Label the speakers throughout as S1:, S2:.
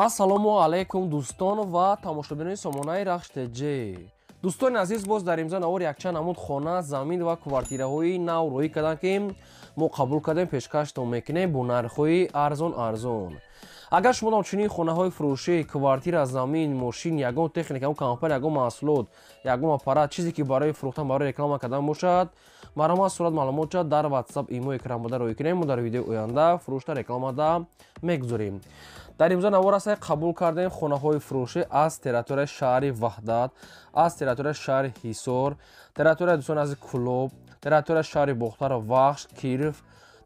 S1: ассалому алайкум дӯстон ва тамошобинони сомонаи рахш тж. дӯстони азиз, боз дар имзо навор якчанд намуд хона, замин ва квартираҳои нав роӣ карданд, ки мо қабул кардем пешкаштон мекунем бо нархҳои арзон. агар шумо дар чунин хонаҳои фурӯшӣ, квартира, замин, мошин, ягон техника, ягон компания, ягон маҳсулот, ягон аппарат, чизе ки барои фурӯхтан, барои реклама кардан бошад, маромад сурат маълумот шад дар WhatsApp имо экран бода роӣ кунем. мо дар видеои оянда фурӯшта рекламада мегузорем. дар имзо навор аст қабул кардем хонаҳои фурӯшӣ аз территорияи шаҳри Ваҳдат, аз территорияи шаҳри Ҳисор, территорияи дӯстон азиз Кӯлоб, территорияи шаҳри Бохтар, Вахш, Киров,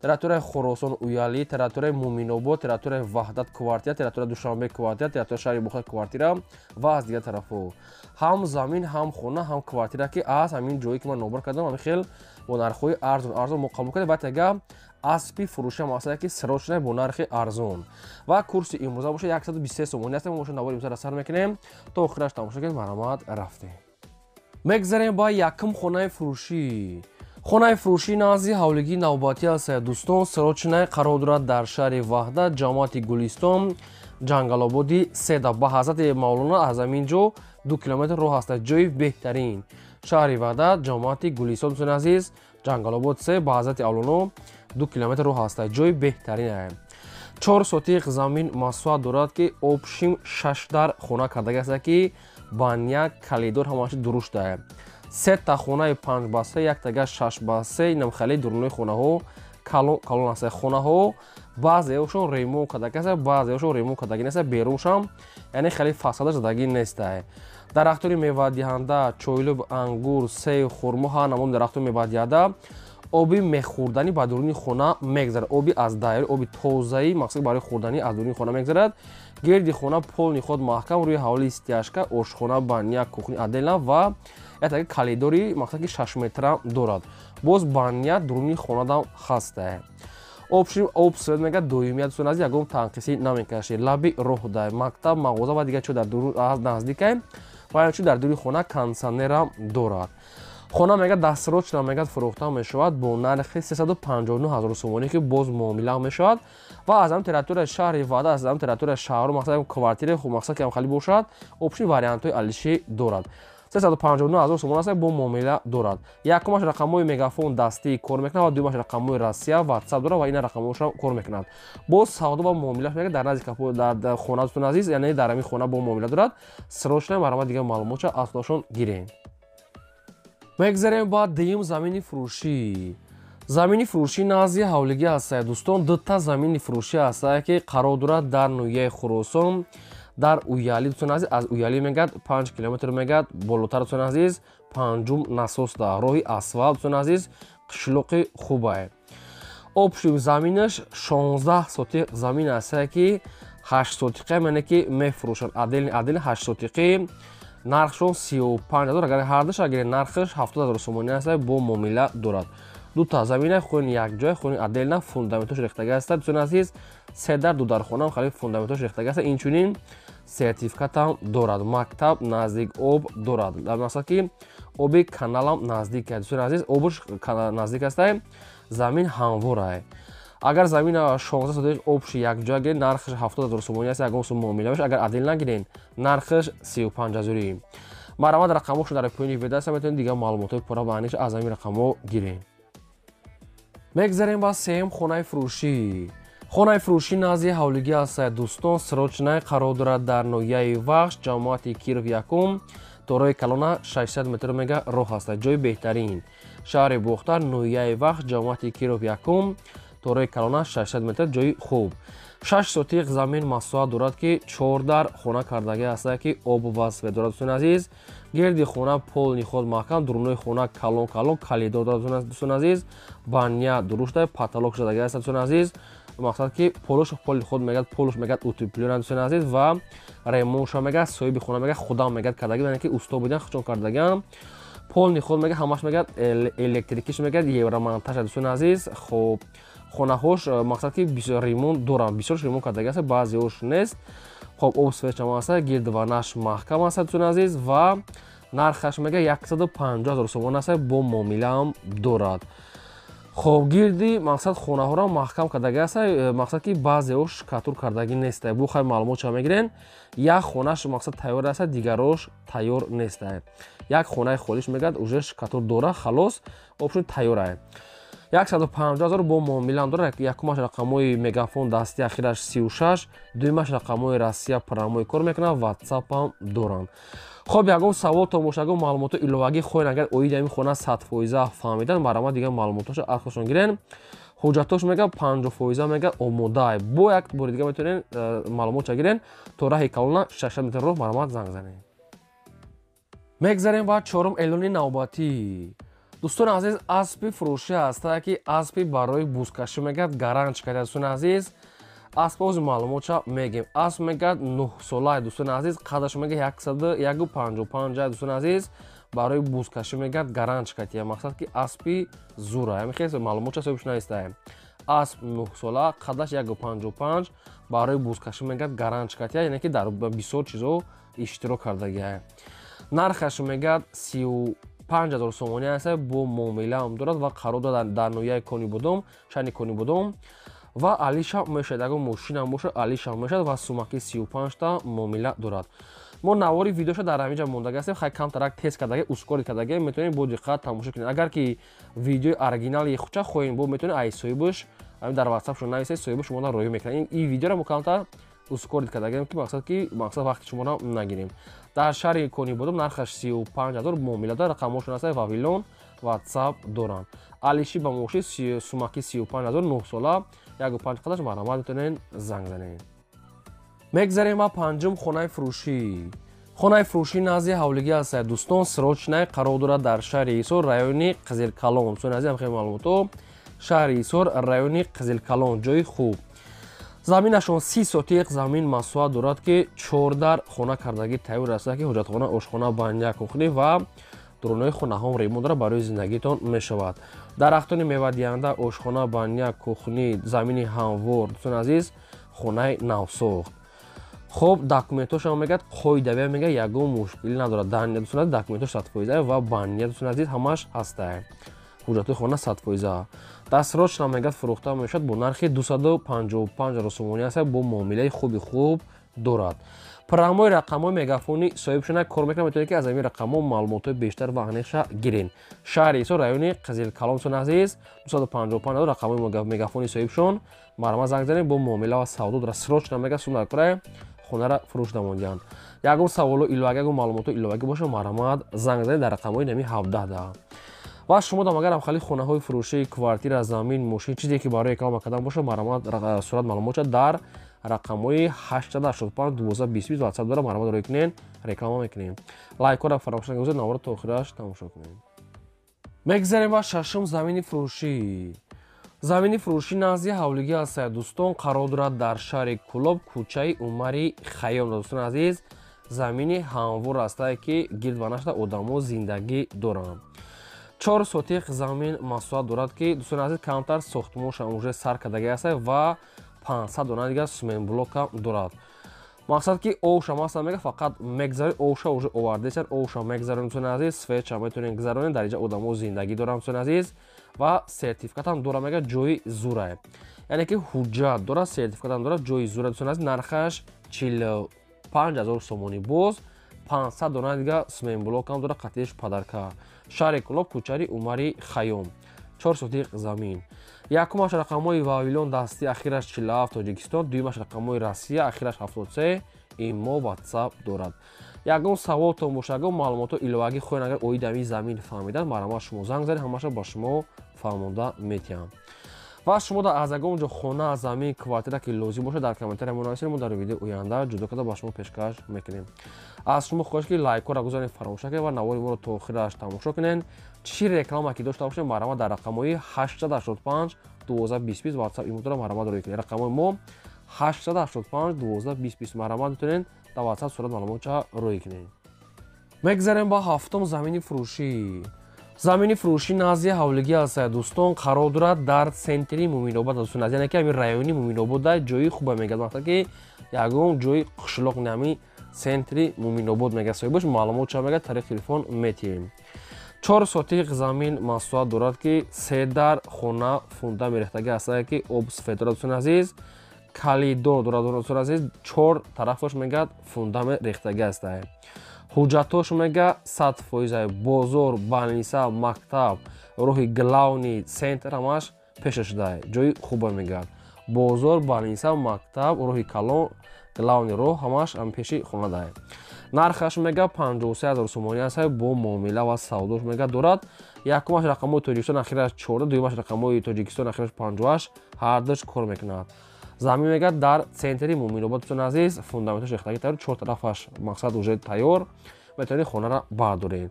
S1: территорияи Хоросон, Уяли, территорияи Муъминобод, территорияи Ваҳдат квартира, территорияи Душанбе квартира, территорияи шаҳри Бохтар квартира ва аз дигар тарафҳо. ҳам замин, ҳам хона, ҳам квартира, ки аз ҳамин ҷое ки ман номбар кардам, ҳамин хел бо нархҳои арзон мо қабул кардем. Баъд ага аспи фурӯши масъала ки сирочна бо нархи арзон ва курси имрӯза боша 123 сомонӣ аст. мо навори имрӯзаро сар мекунем то охираш тамошо кунед. маромад рафтем. мегзарем ба якум хонаи фурӯшӣ. хонаи фурӯшӣ назди ҳавлигии навбатӣ аст. дӯстон, сирочна қарор дорад дар шаҳри Ваҳдат, ҷамоати Гулистон, ҷангалободи Седа. ба ҳазрати Мавлона аз ҳамин ҷо 2 километр роҳ аст. ҷои беҳтарин шаҳри Ваҳдат, ҷамоати Гулистон дӯстон азиз, ҷангалобод 3 ба ҳазрати Мавлоно 2 километр роҳ аст. ҷои беҳтарин аст. 4 сотиқ замин масоҳат дорад, ки обшим 6 дар хона кардагӣ аст, ки баня калидор ҳамааш дуруст аст. 3 та хонаи 5 ба 3, 1 тага 6 ба 3. инам хеле дурунои хонаҳо калон аст. хонаҳо баъзеҳошон ремонт кардагӣ аст, баъзеҳошон ремонт кардагӣ нест. беруншам яъне хеле фасада задагӣ нест. дарахтони мевадиҳанда, чойлуб, ангур, сев, хурмо, ҳар намуди дарахтони мевадиҳанда оби мехӯрданӣ ба дуруни хона мегзарад. оби аз дайр, оби тозаи мақсад барои хӯрданӣ аз дуруни хона мегзарад. гирди хона полни худ маҳкам, рӯи ҳавлии стяжка, ошхона, баня, кухни отдельно ва ятаги калидори мақсад ки 6 метра дорад. боз баня дуруни хонадам хаста. обшим об свет мегӯяд доимият дӯстон азиз, ягон танқисӣ намекашед. лаби роҳ дай мактаб, мағоза ва дигар чо дар наздикай ва чо дар дуруни хона кондитсионерам дорад. хона мегӯяд дастсирочна мегӯяд фурӯхта мешавад бо нархи 359 000 сомонӣ, ки боз муомила мешавад ва аз ҳам территорияи шаҳри Ваҳда, аз ҳам территорияи шаҳрҳо мақсад квартира мақсад ки хамхали бошад, обшим вариантҳои алишӣ дорад. 359 000 сомон аст, бо муомила дорад. якумаш рақамҳои мегафон дастӣ кор мекунад ва дуюмаш рақамҳои Россия WhatsApp дорад ва ин рақамҳошам кор мекунад. боз савдо ба муомила мегӯяд дар назди дар хона дӯстон азиз, яъне дар ҳамин хона бо муомила дорад. сирочна маромад дигар маълумотша аз худошон гирем. мегзарем ба дуюм замини фурӯшӣ. замини фурӯшӣ назди ҳавлигӣ аст. дӯстон, дута замини фурӯшӣ аст, ки қарор дорад дар ноҳияи Хӯросон, дар Уяли дӯстон азиз. аз Уяли мегӯяд 5 километр мегӯяд болотар дӯстон азиз, панҷум насоста, роҳи асфалт дӯстон азиз, қишлоқи хубай. обшим заминаш 16 сотиқ замин аст, ки 8 сотиқа яъне ки мефурӯшанд. адел 8 сотиқи нархшон 35 000. агар ҳардуш агар нархаш 70 000 сомонӣ аст, бо муомила дорад. дута замина хони якҷоя, хони отдельно, фундаментош рехтагӣ аст. дӯстон азиз, 3 дар 2 дар хона хали фундаментош рехтагӣ аст. инчунин сертификатам дорад. мактаб наздик об дорад. дар мақсад ки оби каналам наздик аст. дӯстон азиз, обуш наздик аст. замин ҳамвор аст. агар замина 16 сотиқ обши якҷоя гирен, нархаш 70 000 сомонӣ аст. ягон сум муомила баша. агар отдельно гирен, нархаш 35 000. маромад рақамҳошо дар поёни видео аст, метавонед дигар маълумотҳои пурра баъниш аз ҳамин рақамҳо гирем. мегзарем ба сеюм хонаи фурӯшӣ. хонаи фурӯшӣ назди ҳавлигӣ аст. дӯстон, сирочна қарор дорад дар ноҳияи Вахш, ҷамоати Киров якум, то роҳи Калона 600 метр мега роҳ аст. ҷои беҳтарин шаҳри Бохтар, ноҳияи Вахш, ҷамоати Киров якум, то роҳи Калона 600 метр, ҷои хуб. 6 сотиқ замин масоҳат дорад, ки 4 дар хона кардагӣ аст, ки об ва свет дорад. дӯстон азиз, гирди хона полни худ маҳкам, дурунои хона калон калидор дорад. дӯстон азиз, баня дуруст аст, паталок шудагӣ аст. дӯстон азиз, мақсад ки полиш поли худ мегӯяд, полиш мегӯяд утеплёна. дӯстон азиз, ва ремонтша мегӯяд, соҳиби хона мегӯяд, худам мегӯяд кардагӣ, яъне ки усто будан худшон кардагиам. полни худ мегӯяд, ҳамаш мегӯяд электрикиш мегӯяд, евромонтаж. дӯстон азиз, хоб хонаҳош мақсад ки ремонт доранд, бисёр ремонт кардагӣ аст, баъзеҳош нест. хоб об свечам аст, гирдванаш маҳкам аст. дӯстон азиз, ва нархаш мегӯяд 150 000 сомон аст, бо муомилаам дорад. خب گردی مقصد خونه ها را محکم کردگی است. مقصد که بعضیش کاتور کردگی نیست. بو خیلی معلومات چه میگیرن. یک خونهش مقصد تیار است، دیگرش تیار نیست. یک خونه خالیش میگد اوجش کاتور داره خلاص آپشن تیاره. 150,000 با معامله داره. یکمش رقمای مگافون دستی اخیرش 36، دومش رقمای روسیه پراموی کار میکنه، واتساپ هم دارن. خب یگان سوال تماشاگو معلومات ایلواگی خوین اگر اوید همین خونه 100% فهمیدن برام دیگه معلوماتش ارخشون گیرن. حجتش میگه 50% میگه آماده. با یک بار دیگه میتونین معلومات گیرن تا راه کلنا 600 متر رو برام زنگ زنین. میگذاریم بعد چهارم اعلان نوبتی. دوستان عزیز اسبی فروشی هست که اسبی برای بوزکشی میگه گارانتی کرده. دوستان عزیز اسب از معلومات میگیم. اسب میگه 9 ساله. دوستان عزیز قدش میگه 155. دوستان عزیز برای بوزکشی میگه گارانتی کرده. مقصد که اسبی زوره. همین خیلی معلومات سویش نیست. اسب 9 ساله قدش 155 برای بوزکشی میگه گارانتی کرده. یعنی که در بسیار چیزا اشتراک کرده. نرخش میگه 35,000 سومانی است. با معامله هم دارد و قرار دارد در نوعی کنی بودم شنی کنی بودم و علیش هم میشد. اگر ماشین هم باشه علیش هم میشد و سومکی 35 تا معامله دارد. ما نواری ویدیوش در همینجا مونده هستیم. خیلی کم ترک تست کرده اسکور کرده میتونید با دقت تماشا کنید. اگر که ویدیو اورجینال خودش خواهید بود میتونید ای سویبش همین در واتساپ شما نویسید سویبش شما روی میکنید. این ویدیو رو مکمل اسکور کرده که مقصد وقت شما را نگیریم. در شهر کنی بودم نرخش 35,000 معامله داره. رقمشون هست واویلون واتساپ دارن. علیشی با موشی سومکی 35,000 9 ساله 1.5 قدش مرامت میتونین زنگ زنین. میگذاریم با پنجم خانه فروشی. خانه فروشی نازی حولگی است. دوستان سروچنای قرار دارد در شهر ایسور رایونی قزل کلان. سو نازی هم خیلی معلوماتو شهر ایسور رایونی قزل کلان جای خوب. زمینشون 30 سوتیق زمین مساحت دارد که 14 خانه کردگی تیار است که حجتخانه، آشخانه، بانیا، کخنی و درونای خانه ها ریمون داره برای زندگیتون میشود. درختان میوه دهنده، آشخانه، بانیا، کخنی، زمین هموار. دوستان عزیز خانه نوساخت. خب داکومنتش هم میگه قاعده میگه یگو مشکلی نداره. دهنده دوستان داکومنتش 100% و بانیا دوستان عزیز همش هسته. حجت خانه 100%. دستراش نمیگه فروخته میشد با نرخ 255,000 سومانی است. با معامله خوب دارد. پراموی رقمای مگافونی صاحب شدن کار میکنه. میتونید که از این رقم‌ها معلومات بیشتر و انیخش گیرین. شهر ایسور رایونی قزل کلان سون عزیز 255 رقمای مگافونی صاحب شون مرما زنگ زنید با معامله و سودا در سروچ نمیگه سون کرای خونه را فروش نموندن. یگو سوالو ایلواگه و معلومات ایلواگه باشه مرما زنگ زنید در رقمای نمی 17 و شما دم اگر هم خالی خونه های فروشی کوارتیر زمین ماشین چیزی که برای اقامت کردن باشه مرما صورت معلومات در رقمای 885 1220 واتساپ داره مرما روی کنین رکلام میکنین. لایک را فراموش نکنید نوار تا آخرش تماشا کنین. میگذاریم با ششم زمین فروشی. زمین فروشی نازی حولگی است. دوستان قرار دارد در شهر کلوب کوچه عمری خیام. دوستان عزیز زمین هموار است که گرد و نشت آدم‌ها زندگی دارند. 4 سوتیق زمین مساحت دارد که دوستان عزیز کمتر ساختمانش اونجا سر کردگی است و 500 دانه دیگه سیمنت بلوک هم دارد. مقصد که اوشا مثلا میگه فقط میگذاری اوشا اوج آورده شد اوشا میگذارن دوستان عزیز سویچ هم میتونین گذارن در اینجا آدم‌ها زندگی دارن دوستان عزیز و سرتیفیکات هم داره میگه جوی زوره. یعنی که حجت داره سرتیفیکات هم داره جوی زوره. دوستان عزیز نرخش 45,000 سومانی باز 500 دانه دیگه سیمنت بلوک هم داره قطعش پدرکا. شهر کلوب کوچری عمری خیام 4 سوتیق زمین. یکمش رقمای واویلون دستی اخیرش 47 تاجیکستان، دویمش رقمای روسیه اخیرش 73 ایمو واتساپ دارد. یگان سوال تماشاگو معلومات ایلواگی خوین اگر اوید همین زمین فهمیدن مرما شما زنگ زنید همش با شما فهمونده میتونم. و شما در از اونجا خونه زمین کوارتیر که لازم باشه در کامنت منویسید ما در ویدیو آینده جدا کرده با شما پیشکش میکنیم. از شما خواهش که لایک را بزنید فراموش نکنید و نواری ما رو تا آخرش تماشا کنین. چی رکلام که داشته باشیم مرما در رقمای 885 1220 واتساپ ایمو دارم مرما روی کنید. رقمای ما 885 1220 مرما میتونین در واتساپ صورت معلومات روی کنید. میگذاریم با هفتم زمین فروشی. زمین فروشی نازی حولگی است. دوستان قرار دارد در سنتری مومین‌آباد. دوستان از یعنی که همین رایونی مومین‌آباد جایی خوبه میگه. وقتی که یگان جای قشلاق نمی سنتری مومین‌آباد میگه. صاحبش معلومات چه میگه طریق تلفن میتیم. 4 сотиқи замин маҳсулот дорад, ки 3 дар хона фундамент рехтагӣ ҳастад, ки об сфед дорад дӯстони азиз, калидор дорад дӯстони азиз, 4 тарафаш мегӯяд фундамент рехтагӣ ҳастад. ҳуҷҷатош мега 100%, бозор, балниса, мактаб, роҳи главни центр ҳамаш пеша шуда, ҷои хуба мегӯяд. бозор, балниса, мактаб, роҳи калон, главни роҳ ҳамаш пеши хона дорад. нархаш мега 53 000 сомонӣ аст, бо муомила ва савдош мега дорад. Якумаш рақамҳои Тоҷикистон ахираш 14, дуюмаш рақамҳои Тоҷикистон ахираш 58, ҳардуш кор мекунад. замин мега дар центри муъминобод дӯстони азиз, фундаменташ рехтагӣ тайёр, 4 тарафаш мақсад уже тайёр, метавонед хонара бардоред.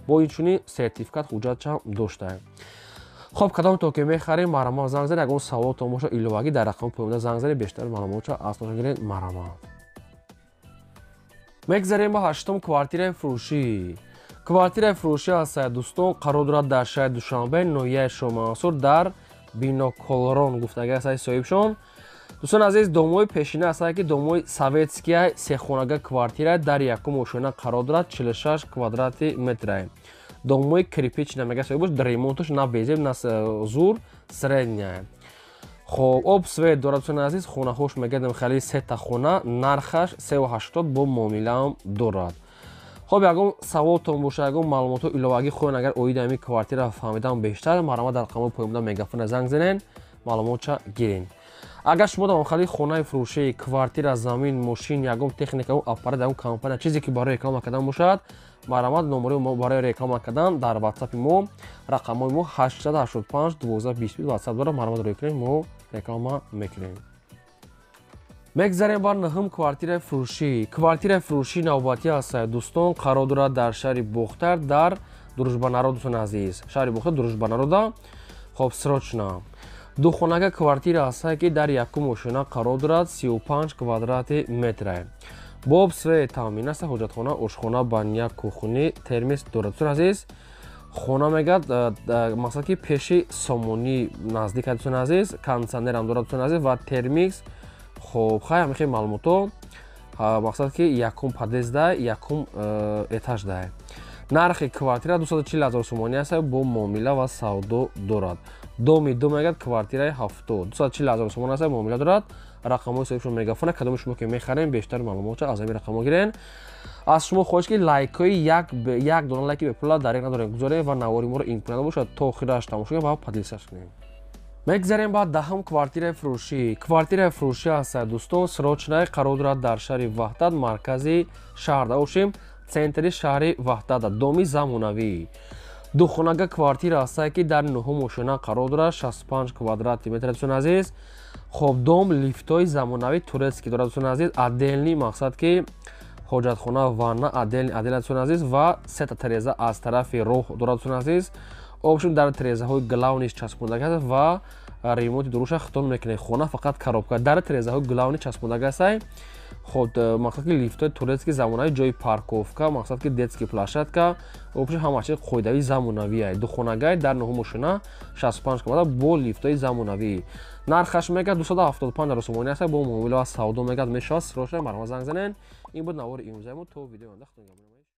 S1: бо инчунин сертификат ҳуҷҷатчам доштад. خب کدام تو که میخریم مرام زنگ زنید اگر سوال تو باشه ایلوگی در رقم پایین زنگ زنید بیشتر معلومات اساس گیرید مرام میگذاریم با هشتم کوارتیر فروشی. کوارتیر فروشی است دوستان، قرار دارد در شهر دوشنبه نویه شما منصور در بینوکولرون گفتگی است صاحبشون. دوستان عزیز، دوموی پیشینه است که دوموی سوویتسکی سه خانگی کوارتیر در یکم ماشین قرار دارد 46 کвадрат метр. Домой кирпичная мега союз, ремонтуш на безеб, на зур средняя. Хоб об свет дорад дӯстони азиз, хонаҳош мегадем хали сета хона, нархаш 380 бо муомилаам дорад. хоб ягон саволтон боша, ягон маълумоту иловагӣ хоҳед агар оиди ҳамин квартира фаҳмидан бештар, марҳамат дар рақамҳои поимда мегафона занг занед, маълумотша гиред. агар шумо дар хали хонаи фурӯшии квартира, замин, мошин, ягон техника, аппарат, ягон компания чизе ки барои реклама кардан бошад, марҳамат номери мо барои реклама кардан дар ватсапи мо, рақамҳои мо 885 12 ватсап дорад, марҳамат рӯй кунед, мо реклама мекунем. мегзарем бар наҳум квартираи фурӯшӣ. квартираи фурӯшии навбатӣ аст дӯстон, қарор дорад дар шаҳри Бохтар дар Дружбанарод. дӯстони азиз, шаҳри Бохтар Дружбанарода. хоб срочна духонага квартира аст ки дар якум мошина қарор дорад 35 квадрат метр. боб свет таъмин аст, ҳоҷатхона, ошхона, баня, кухни, термис дорад. дӯстони азиз, хона мегӯяд мақсад ки пеши сомонӣ наздик аст дӯстони азиз, кондитсионерам дорад дӯстони азиз ва термикс. хоб хай ҳамин хеле маълумото, мақсад ки якум подъезда, якум этаж да. нархи квартира 240 000 сомонӣ аст, бо муомила ва савдо дорад. доми ду мегӯяд квартираи 70, 240 000 сомон аст, муомила дорад. рақамҳои соҳибшон мегафона, кадоми шумо ки мехарем бештар маълумота аз ҳамин рақамҳо гирен. аз шумо хоҳиш ки лайкҳои як дона лайки бепула дар як надорем гузорем ва навори моро имконият бошад то охираш тамошо кунем ва подписаш кунем. мегзарем ба даҳум квартираи фурӯшӣ. квартираи фурӯшӣ аст дӯстон, срочная, қарор дорад дар шаҳри Ваҳдат, маркази шаҳр даошем, центри шаҳри Ваҳдат, доми замонавӣ. духонага квартира аст ки дар нӯҳум мошина қарор дорад 65 квадрат метр дӯстони азиз. хоб дом лифтҳои замонавӣ турецки дорад дӯстони азиз, отдельни мақсад ки ҳоҷатхона, ванна отдельни дӯстони азиз ва сета тереза аз тарафи роҳ дорад дӯстони азиз. обшун дар терезаҳои главниш часпондагӣ аст ва ремонти дуруша хитон мекунед. хона фақат коробка дар терезаҳои главни часпондагӣ аст. хоб мақсад ки лифтҳои турецки замонавӣ, ҷои парковка, мақсад ки детски площадка, обшун ҳама чиз қоидави замонавӣ аст. духонагай дар нӯҳум мошина 65 квадрат бо лифтҳои замонавӣ. нархаш мега 275 000 сомонӣ аст, бо муомила ва савдо мегӯяд мешавад. срочна марҳамат занг занед. ин буд навори имрӯзаи мо. то видеои оянда худтон.